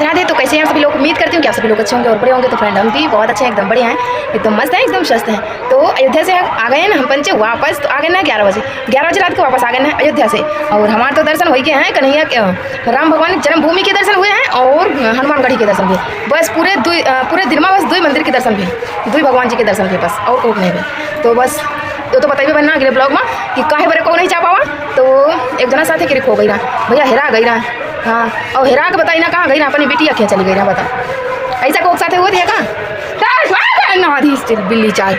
राधे राधे। तो कैसे हैं आप सभी लोग? उम्मीद करती हूँ कि आप सभी लोग अच्छे होंगे और बड़े होंगे। तो फ्रेंड हम भी बहुत अच्छे हैं, एकदम बढ़िया हैं, एकदम मस्त हैं, एकदम स्वस्थ हैं। तो अयोध्या से आ गए हैं ना हम पंचे वापस। तो आ गए ना 11 बजे रात को वापस आ गए हैं अयोध्या से। और हमारे तो दर्शन हो गए हैं, कन्हैया राम भगवान जन्मभूमि के दर्शन हुए हैं और हनुमानगढ़ी के दर्शन भी। बस पूरे दिन में बस 2 मंदिर के दर्शन भी, 2 भगवान जी के दर्शन भी, बस और कोई नहीं भी। तो बस तो बताइए बनना अगले ब्लॉग में कि काहे बरे को नहीं जा पावा। तो एक जना साथे के खो गई रहा भैया, हेरा गई रहा। हाँ, और हेरा के बताई ना कहाँ गई रहा, अपनी बेटी अखियाँ चली गई रहा। बता ऐसा को साथे हुआ दिया कहाँ ना बिल्ली चाय।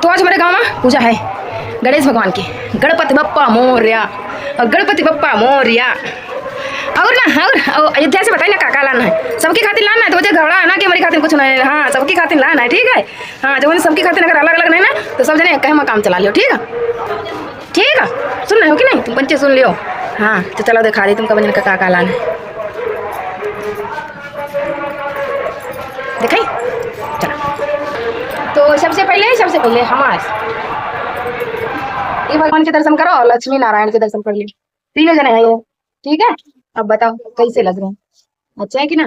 तो आज हमारे गाँव में पूजा है गणेश भगवान की। गणपति बप्पा मोरया और गणपति बप्पा मोरया। और ना और अयोध्या से बताइए ना काका लाना है, सबकी खातिर लाना है। तो मुझे घबरा है ना कि हमारी खातिर कुछ नहीं। हाँ, सबकी खातिर लाना है, ठीक है। हाँ, जब सबकी खातिर अगर अलग अलग नहीं ना तो सब जने कहीं में काम चला लियो, ठीक है। ठीक है, सुन रहे हो कि नहीं तुम बच्चे, सुन लियो। हाँ, तो चलो दिखा दी तुमका बजन का काका लाना है, दिखाई। चलो, तो सबसे पहले हमारे ये भगवान के दर्शन करो और लक्ष्मी नारायण के दर्शन कर लियो। 3 जने हैं ये, ठीक है। अब बताओ कैसे लग रहे हैं, अच्छे हैं कि ना?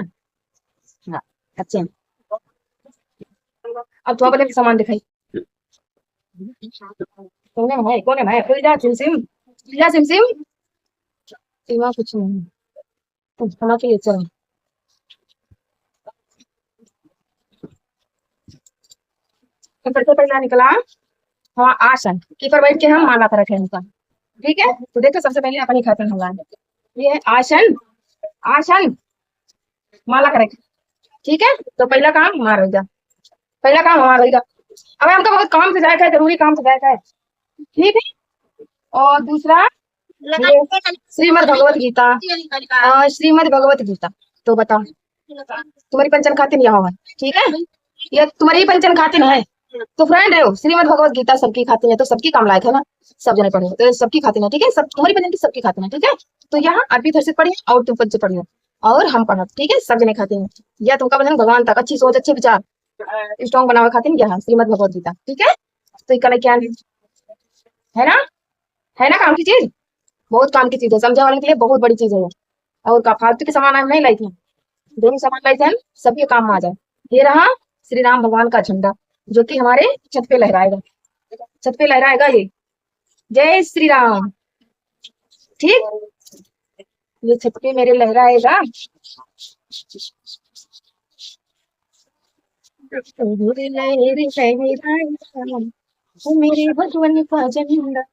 हाँ, अच्छे हैं। अब तो अपने सामान दिखाई। कौन है खुल जा सिम सीमा कुछ नहीं होना चाहिए। चलो सबसे पहला निकला हाँ आसन की पर बैठ के हम माला कर रखे हैं उनका, ठीक है। तो देखो सबसे पहले अपनी खातिर हम लाए ये है आसन माला करें, ठीक है। तो पहला काम हमारा होगा। अब हमका बहुत काम से जाएगा, जरूरी काम से जाएगा, ठीक है। और दूसरा श्रीमद् भगवत गीता। तो बताओ तुम्हारी पंचन खातिन यहाँ है, ठीक है। ये तुम्हारी पंचन खातिन है तो फ्रेंड है श्रीमद् भगवत गीता सबकी खातिन है, तो सबकी काम लायक है ना, सब जने पढ़े तो सबकी खातिन है, ठीक है। सब तुम्हारी पंचन की सबकी खातिन है, ठीक है। तो यहाँ अरबी हर्षित पढ़िए और तुम पंच पढ़िए और हम पढ़ा, ठीक है। सब जने खातिन है या तुमका बंधन भगवान तक अच्छी सोच अच्छे विचार स्ट्रॉन्ग बनावे खातिन यहाँ श्रीमद् भगवत गीता, ठीक है। तो कल क्या है ना, है ना काम की चीज, बहुत काम की चीज है, समझा वाले के लिए बहुत बड़ी चीज है। और का फालतू के सामान हम नहीं लाई थी, दोनों सामान लाई थे हम, सबके काम में आ जाए। ये रहा श्री राम भगवान का झंडा जो कि हमारे छत पे लहराएगा ये, जय श्री राम, ठीक। ये छत पे मेरे लहराएगा। मेरे भगवान का झंडा।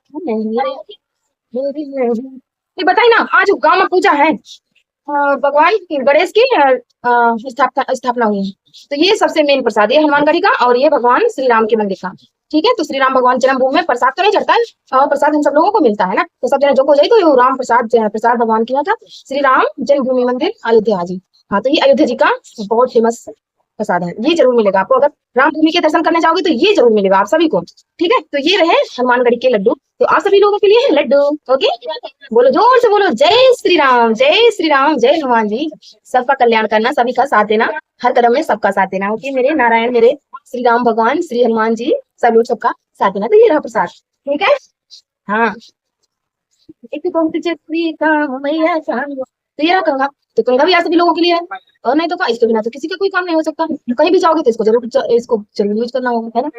ये बताइए ना आज गांव में पूजा है, भगवान गणेश की स्थापना हुई है। तो ये सबसे मेन प्रसाद है हनुमानगढ़ी का और ये भगवान श्री राम के मंदिर का, ठीक है। तो श्री राम भगवान जन्मभूमि में प्रसाद तो नहीं चढ़ता है और प्रसाद हम सब लोगों को मिलता है ना, तो सब जने जो को जाए तो ये राम प्रसाद भगवान किया था श्री राम जन्मभूमि मंदिर अयोध्या जी। हाँ, तो ये अयोध्या जी का बहुत फेमस प्रसाद है, ये जरूर मिलेगा आपको। अगर रामभूमि के दर्शन करने जाओगे तो ये जरूर मिलेगा आप सभी को, ठीक है। तो ये रहे हनुमानगढ़ी के लड्डू, तो आप सभी लोगों के लिए है लड्डू, ओके। बोलो जोर से बोलो, जय श्री राम जय हनुमान जी। सबका कल्याण करना, सभी का साथ देना, हर कदम में सबका साथ देना, ओके। मेरे नारायण, मेरे श्री राम भगवान, श्री हनुमान जी, सब लोग सबका साथ देना। तो ये रहा प्रसाद, ठीक है। हाँ, एक तो ये रहा कंघा। तो कंघा भी आप सभी लोगों के लिए है, और नहीं तो का इसके बिना तो किसी का कोई काम नहीं हो सकता। कहीं भी जाओगे तो इसको जरूर यूज करना होगा, है ना।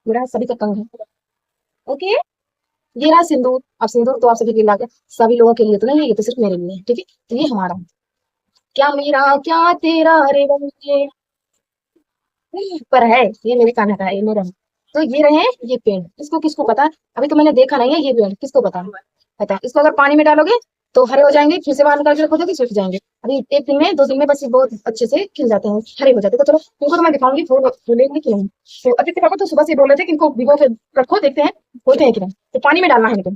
मेरा सभी का कंघा, ओके। ये रहा सिंदूर। अब सिंदूर तो आप सभी के लिए, सभी लोगों के लिए तो नहीं है, ये तो सिर्फ मेरे लिए, ठीक है। तो ये हमारा क्या मेरा क्या तेरा रे बंदे पर है, ये मेरे कान्हा का है, ये मेरा है। तो ये रहे ये पेड़, इसको किसको पता, अभी तो मैंने देखा नहीं है ये पेड़ किसको पता। इसको अगर पानी में डालोगे तो हरे हो जाएंगे, फिर से बाहर निकाल के रखोगे सूख जाएंगे। अभी 1 दिन में 2 दिन में बस बहुत अच्छे से खिल जाते हैं, हरे हो जाते हैं। तो चलो तुमको तो मैं दिखाऊंगी फूलेंगे कि नहीं। तो अतिथि पापा तो सुबह से बोल रहे थे कि इनको भिगो के रखो, देखते हैं होते हैं कि नहीं। तो पानी में डालना है इनको,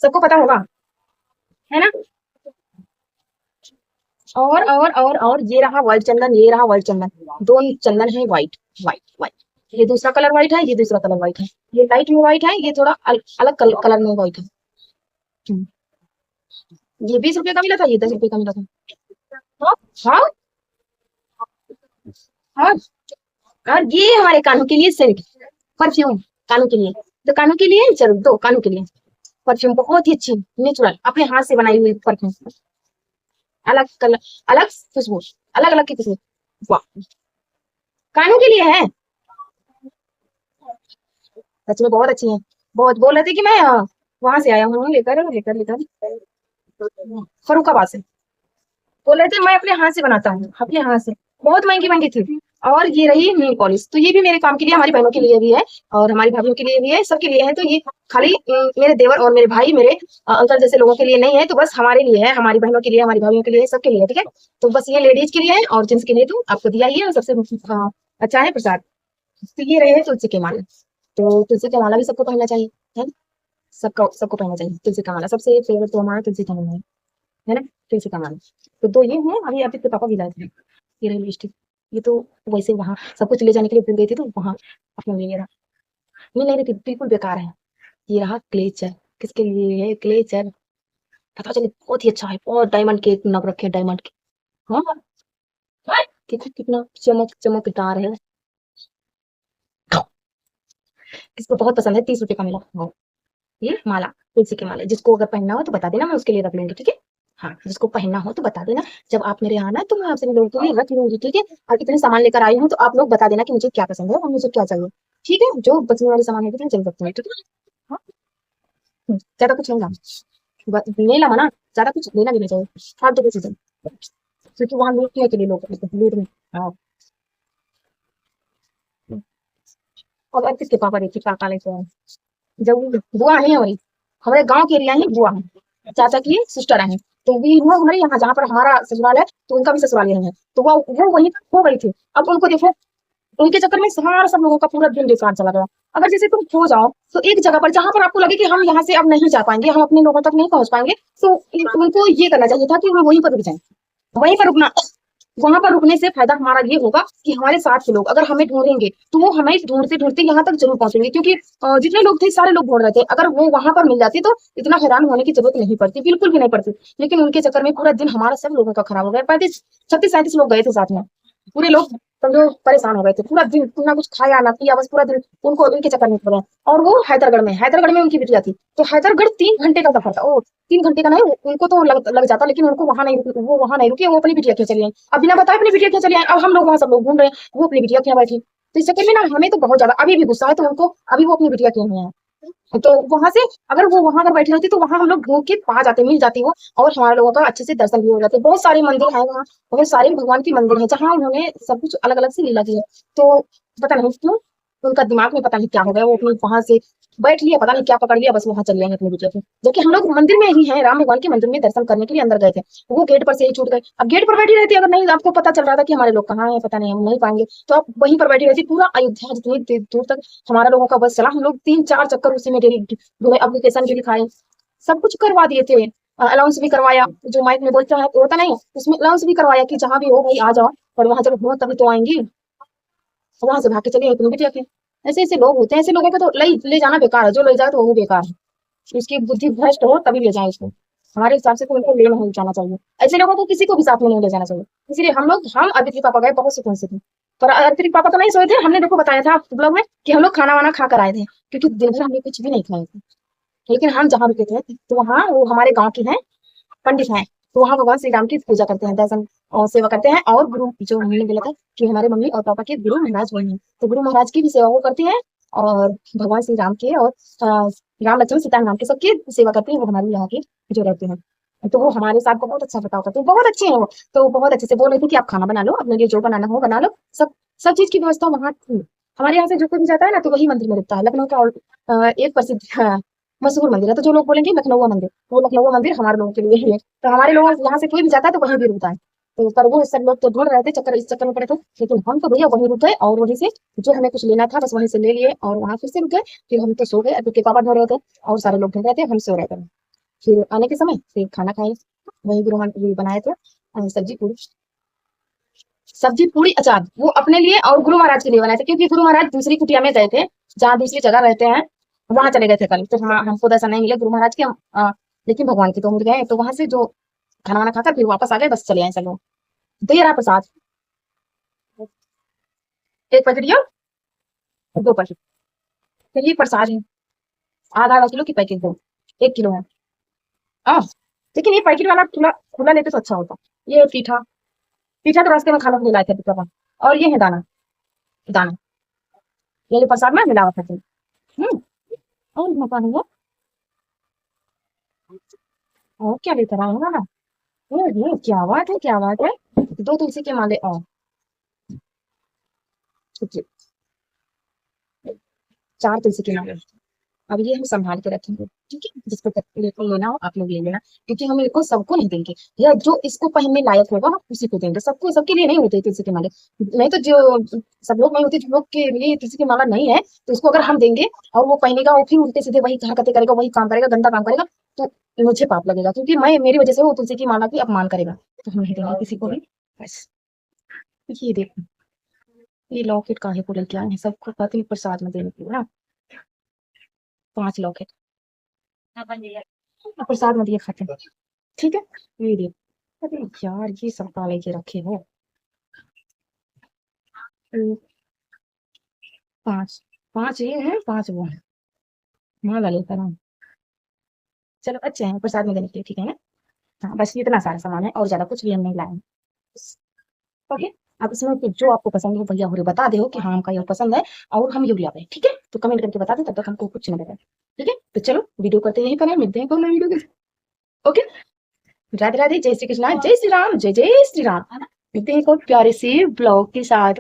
सबको पता होगा, है ना। और ये रहा व्हाइट चंदन, ये रहा व्हाइट चंदन, 2 चंदन है व्हाइट। ये दूसरा कलर व्हाइट है, ये दूसरा कलर व्हाइट है, ये लाइट में व्हाइट है, ये थोड़ा अलग कलर में व्हाइट है। ये 20 रुपए का मिला था, ये 10 रुपए का मिला था। हाँ हाँ। और ये हमारे कानों के लिए सेंट परफ्यूम, कानों के लिए, तो कानों के लिए जरूर दो, कानों के लिए परफ्यूम बहुत ही अच्छी नेचुरल अपने हाथ से बनाई हुई परफ्यूम। अलग कलर, अलग खुशबू, अलग अलग की खुशबू। वाह, कानों के लिए है। सच में बहुत अच्छी है। बहुत बोल रहे थे कि मैं वहां से आया हूँ लेकर लेकर लेकर फरुखाबाद से। बोल रहे थे मैं अपने हाथ से बनाता हूँ, अपने हाथ से। बहुत महंगी महंगी थी। और ये रही नील पॉलिश, तो ये भी मेरे काम के लिए, हमारी बहनों के लिए भी है और हमारी भाभीियों के लिए भी है, सबके लिए है। तो ये खाली मेरे देवर और मेरे भाई, मेरे अंकल जैसे लोगों के लिए नहीं है, तो बस हमारे लिए है, हमारी बहनों के लिए, हमारी भाभीियों के लिए, सबके लिए है, ठीक है। तो बस ये लेडीज के लिए है और जेंट्स के लिए तो आपको दिया ही है, और सबसे अच्छा है प्रसाद। तो ये रहे तुलसी के माला। तो तुलसी का माला भी सबको पहनना चाहिए, है ना। सबको सबको पहनना चाहिए तुलसी का माला। सबसे फेवरेट तो हमारा तुलसी का माला है ना। तुलसी का माला। तो दो ये है, अभी अभी तो पापा भी लाए थे। ये रही लिपस्टिक। ये तो वैसे वहां सब कुछ ले जाने के लिए भूल गई थी, तो वहां अपने लिए रहा। ये नहीं रही, बिल्कुल बेकार है। ये रहा क्लेचर। किसके लिए है क्लेचर? पता चले बहुत ही अच्छा है, बहुत डायमंड के नग रखे हैं, डायमंड के। हाँ, देखो कितना चमक चमकदार है। किसको बहुत पसंद है, 30 रुपए का मिला। हाँ, ये माला, तुलसी के माला, जिसको अगर पहनना हो तो बता देना, मैं उसके लिए रख लूंगी, ठीक है। हाँ, जिसको पहनना हो तो बता देना। जब आप मेरे यहाँ आना तो मैं आपसे लोगों के लिए रख लूंगी, ठीक है। और इतने सामान लेकर आई हूँ तो आप लोग बता देना कि मुझे क्या पसंद है और मुझे क्या चाहिए। ठीक है, जो बचने वाले सामान है तो चल सकते हैं, ठीक है। हाँ, ज्यादा कुछ नहीं लाना, नहीं लाना ना। ज्यादा कुछ लेना भी नहीं चाहिए, फालतू की चीजें, क्योंकि वहां लूटने के लिए लोग लूट में। हाँ। और किसके पापा देखिए काका लेते हैं। जब बुआ नहीं है हमारी, हमारे गांव के एरिया ही बुआ है, चाचा की सिस्टर है। तो भी वो हमारे यहाँ जहाँ पर हमारा ससुराल है, तो उनका भी ससुराल यही है। तो वो वहीं पर खो गई थी। अब उनको देखो, उनके चक्कर में हमारा सब लोगों का पूरा दिन बेकार चला गया। अगर जैसे तुम खो जाओ तो एक जगह पर जहां पर आपको लगे कि हम यहाँ से अब नहीं जा पाएंगे, हम अपने लोगों तक नहीं पहुंच पाएंगे, तो उनको ये करना चाहिए था कि वो वहीं पर रुक जाए। वहीं पर रुकना, वहां पर रुकने से फायदा हमारा ये होगा कि हमारे साथ के लोग अगर हमें ढूंढेंगे तो वो हमें ढूंढते ढूंढते यहाँ तक जरूर पहुंचेंगे, क्योंकि जितने लोग थे सारे लोग ढूंढ रहे थे। अगर वो वहां पर मिल जाती तो इतना हैरान होने की जरूरत नहीं पड़ती, बिल्कुल भी नहीं पड़ती। लेकिन उनके चक्कर में पूरा दिन हमारा सब लोगों का खराब हो गया। 35 36 37 लोग गए थे साथ में, पूरे लोग समझो परेशान हो गए थे। पूरा दिन ना कुछ खाया ना पिया, बस पूरा दिन उनको उनके चक्कर में पड़ गए। और वो हैदरगढ़ में उनकी बिटिया थी। तो हैदरगढ़ 3 घंटे का सफर था। ओ, 3 घंटे का नहीं, उनको तो लग जाता, लेकिन उनको वहां नहीं रुकी, वो वहां नहीं रुकी, वो अपनी बिटिया क्यों चली आई। अब बिना बताए अपनी बिटिया क्यों चली आई। अब हम लोग वहां सब लोग घूम रहे हैं, वो अपनी बिटिया क्यों बैठी। तो इस चक्कर में ना हमें तो बहुत ज्यादा अभी भी गुस्सा है, तो उनको अभी वो अपनी बिटिया क्यों नहीं है। तो वहां से अगर वो वहां अगर बैठी रहती तो वहां हम लोग ढूंढ के पा जाते, मिल जाती वो। और हमारे लोगों का अच्छे से दर्शन भी हो जाते। बहुत सारे मंदिर है वहाँ, बहुत सारे भगवान की मंदिर है जहाँ उन्होंने सब कुछ अलग अलग से लीला की है। तो पता नहीं क्यों उनका दिमाग में पता नहीं क्या हो गया, वो अपनी वहां से बैठ लिया, पता नहीं क्या पकड़ लिया, बस वहां चल गए अपनी बिटिया से। जबकि हम लोग मंदिर में ही हैं, राम भगवान के मंदिर में दर्शन करने के लिए अंदर गए थे। वो गेट पर से ही छूट गए। अब गेट पर बैठी रहती अगर नहीं, आपको पता चल रहा था कि हमारे लोग कहाँ है, पता नहीं हम नहीं पाएंगे, तो आप वहीं पर बैठी रहती। पूरा अयोध्या जितनी दूर तक हमारा लोगों का बस चला, हम लोग 3 4 चक्कर उसी में डेली एप्लीकेशन भी लिखाए, सब कुछ करवा दिए थे। अलाउंस भी करवाया, जो माइक में बोलता है होता नहीं, उसमें अलाउंस भी करवाया कि जहां भी हो भाई आ जाओ, और वहां जब हो तभी तो आएंगी। वहां से भाग के चलिए तुम भी जाके। ऐसे ऐसे लोग होते हैं, ऐसे लोगों को तो ले जाना बेकार है, जो ले जाए तो वो भी बेकार है। उसकी बुद्धि भ्रष्ट हो तभी ले जाए उसको। हमारे हिसाब से तो उनको ले नहीं जाना चाहिए, ऐसे लोगों को किसी को भी साथ में नहीं ले जाना चाहिए। इसलिए हम अदिति पापा गए, बहुत सुकून से थे। पर अदिति पापा तो नहीं सोए थे, हमने देखो बताया था ब्लॉग में कि हम लोग खाना वाना खा कर आए थे, क्योंकि दिन भर हमने कुछ भी नहीं खाया था। लेकिन हम जहाँ रुके थे तो वहाँ वो हमारे गाँव की हैं, पंडित हैं। तो वहाँ भगवान श्री राम की पूजा करते हैं, दर्शन और सेवा करते हैं। और गुरु जो हमने बोला था कि हमारे मम्मी और पापा के गुरु महाराज वही हैं, तो गुरु महाराज की भी सेवा वो करती हैं। और भगवान श्री राम के और राम लक्ष्मण सीता हनुमान के सबकी सेवा करती है, वो हमारे यहाँ के जो रहते हैं। तो वो हमारे साथ बहुत अच्छा बर्ताव करते हैं, बहुत अच्छे हैं वो। तो बहुत अच्छे से बोल रहे थे कि आप खाना बना लो, अपने लिए जो बनाना हो बना लो, सब सब चीज की व्यवस्था वहाँ थी। हमारे यहाँ से जो कोई भी जाता है ना तो वही मंदिर में रुकता है। लखनऊ का एक प्रसिद्ध मशहूर मंदिर है, तो जो लोग बोलेंगे लखनऊ मंदिर, वो लखनऊ मंदिर हमारे लोगों के लिए ही है। तो हमारे लोग यहाँ से कोई भी जाता है तो वहीं भी रुकता है। तो पर वो सब लोग तो ढूंढ रहे थे, चक्कर इस चक्कर में पड़े थे। लेकिन हम तो भैया वहीं रुक गए, और वहीं से जो हमें कुछ लेना था बस वहीं से ले लिए, और वहां फिर से रुक गए। फिर हम तो सो गए, अभी के पापा ढूंढ रहे थे और सारे लोग ढूंढ रहे थे, हम सो रहे थे। फिर आने के समय फिर खाना खाए, वही गुरु जी बनाए थे, सब्जी पूरी, सब्जी पूरी अचार, वो अपने लिए और गुरु महाराज के लिए बनाए थे, क्योंकि गुरु महाराज दूसरी कुटिया में गए थे, जहाँ दूसरी जगह रहते हैं, वहां चले गए थे कल। तो हमको दर्शन नहीं मिले गुरु महाराज के, लेकिन भगवान के तो मिल गए। तो वहां से जो खाना वाना खाकर फिर वापस आ गए, बस चले आए सब लोग। तो ये रहा प्रसाद, एक पैकेट या 2 पैकेट, तो ये प्रसाद है। आधा आधा किलो की पैकेट दो, 1 किलो है। हाँ, लेकिन ये पैकेट वाला खुला खुला लेते तो अच्छा होता। ये पीठा, पीठा तो रास्ते में खाने के लिए लाए थे पापा। और ये है दाना, दाना, ये जो प्रसाद में मिलावट है। हम्म। और मौका नहीं है। और क्या लेकर आए हो ना? ये क्या बात है, क्या बात है। दो तुलसी के माले और ठीक है, चार तुलसी के माले। अब ये हम संभाल के रखेंगे, ठीक है। जिसको लेना हो आप लोग ले लेना, क्योंकि हम इसको सबको नहीं देंगे। या जो इसको पहनने लायक होगा हम उसी को देंगे, सबको सबके लिए नहीं होते तुलसी के माले। नहीं तो जो सब लोग नहीं होते, जो लोग के लिए तुलसी की माला नहीं है, तो उसको अगर हम देंगे और वो पहनेगा और फिर उल्टे सीधे वही हरकतें करेगा, वही काम करेगा, गंदा काम करेगा, तो मुझे पाप लगेगा, क्योंकि मैं मेरी वजह से वो तुलसी की माला की अपमान करेगा। तो हम नहीं देंगे किसी को भी। बस। ये देखो, ये लॉकेट काहे को लेके आए हैं, सबको कहते हैं प्रसाद में देने के लिए ना। 5 लॉकेट प्रसाद में दिए खाते हैं, ठीक है। ये देखो, अरे यार ये सब का लेके रखे हो। 5, 5 ये है, 5 वो है। माला लेकर आए। चलो अच्छे हैं प्रसाद में देने के लिए, ठीक है ना। हाँ बस इतना सारा सामान है, और ज्यादा कुछ भी हम नहीं लाए हैं। ओके। आप इसमें फिर जो आपको पसंद हो भैया हो बता दे हो कि हाँ हमका ये पसंद है और हम ये ले आए, ठीक है। तो कमेंट करके बता दे, तब तक हमको कुछ नहीं पता, ठीक है। तो चलो वीडियो करते यहीं पर है, मिलते हैं कल नई वीडियो के। ओके। राधे राधे, जय श्री कृष्णा, जय श्री राम, जय जय श्री राम। मिलते हैं एक और प्यारे से ब्लॉग के साथ।